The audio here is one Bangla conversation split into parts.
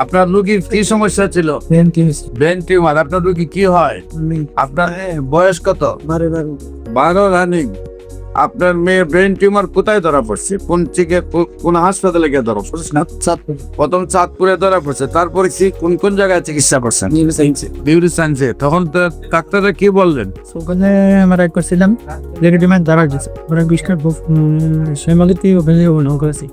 আপনার রোগীর কি সমস্যা ছিল? Brain tumour. আপনার রোগী কি হয়? আপনার বয়স কত? 12 রানিং। আপনার মেয়ে ব্রেন টিউমার কোথায় ধরা পড়ছে? কোন হাসপাতালে গিয়ে ধরা পড়ছে? প্রথম চাঁদপুরে ধরা পড়ছে, তারপরে কি কোন কোন জায়গায় চিকিৎসা করছেন? বিউটি সায়েন্সে। তখন তো ডাক্তাররা কি বললেন? ওখানে আমরা করছিলাম লেগেটিমেন্ট দ্বারা দিচ্ছে ওরা বিষ্কার সেমালিতে ওখানে করেছি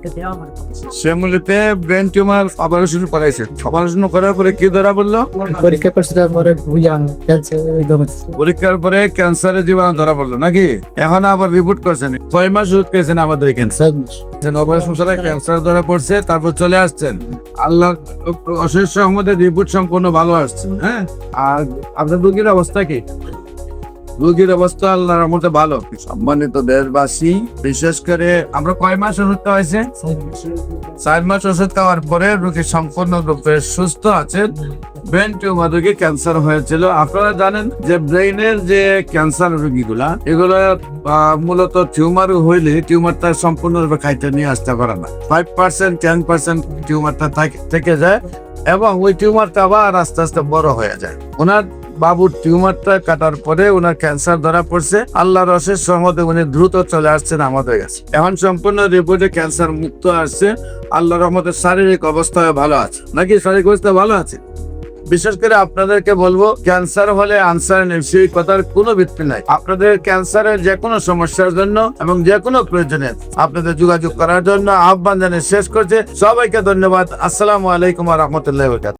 শ্যামলিতে ব্রেন টিউমার অপারেশন করাইছে। অপারেশন করার পরে কি ধরা পড়লো? পরীক্ষা করছি তারপরে পরীক্ষার পরে ক্যান্সারের জীবাণু ধরা পড়লো নাকি? এখন আবার রিপোর্ট করছেন, 6 মাস ওষুধ খেয়েছেন আমাদের ক্যান্সার অপারেশন ছাড়া ক্যান্সার ধরা পড়ছে, তারপর চলে আসছেন। আল্লাহ অশেষ রহমতের রিপোর্ট সম্পূর্ণ ভালো আসছে। হ্যাঁ, আর আপনার রোগীর অবস্থা কি? রোগীর অবস্থা আল্লাহর রহমতে ভালো। সম্মানিত দেশবাসী, বিশেষ করে আমরা কয় মাস ওষুধ খাওয়াইছে? 4 মাস ওষুধ খাওয়ার পরে রোগী সম্পূর্ণ রূপে সুস্থ আছেন। ব্রেন টিউমার রোগী ক্যান্সার হয়েছিল। আপনারা জানেন যে ব্রেইনের যে ক্যান্সার রোগীগুলা, এগুলো মূলত টিউমার হইলে টিউমারটা সম্পূর্ণরূপে খাইতে নিয়ে আসতে পারে না। 5% 10% টিউমারটা থেকে যায় এবং ওই টিউমারটা আবার আস্তে আস্তে বড় হয়ে যায়। ওনার বাবুর টিউমারটা কাটার পরে ওনার ক্যান্সার ধরা পড়ছে। আল্লাহর অশেষ রহমতে উনি দ্রুত চলে আসছেন আমাদের কাছে। এখন সম্পূর্ণ রিপোর্টে ক্যান্সার মুক্ত আসছে। আল্লাহর রহমতে শারীরিক অবস্থায় ভালো আছে নাকি? শারীরিক অবস্থা ভালো আছে। বিশেষ করে আপনাদেরকে বলবো, ক্যান্সার হলে আনসার নেই, সেই কথার কোনো ভিত্তি নাই। আপনাদের ক্যান্সারের যে কোনো সমস্যার জন্য এবং যে কোনো প্রয়োজনে আপনাদের যোগাযোগ করার জন্য আহ্বান জানিয়ে শেষ করছে। সবাইকে ধন্যবাদ। আসসালামু আলাইকুম ওয়া রাহমাতুল্লাহি ওয়া বারাকাতুহু।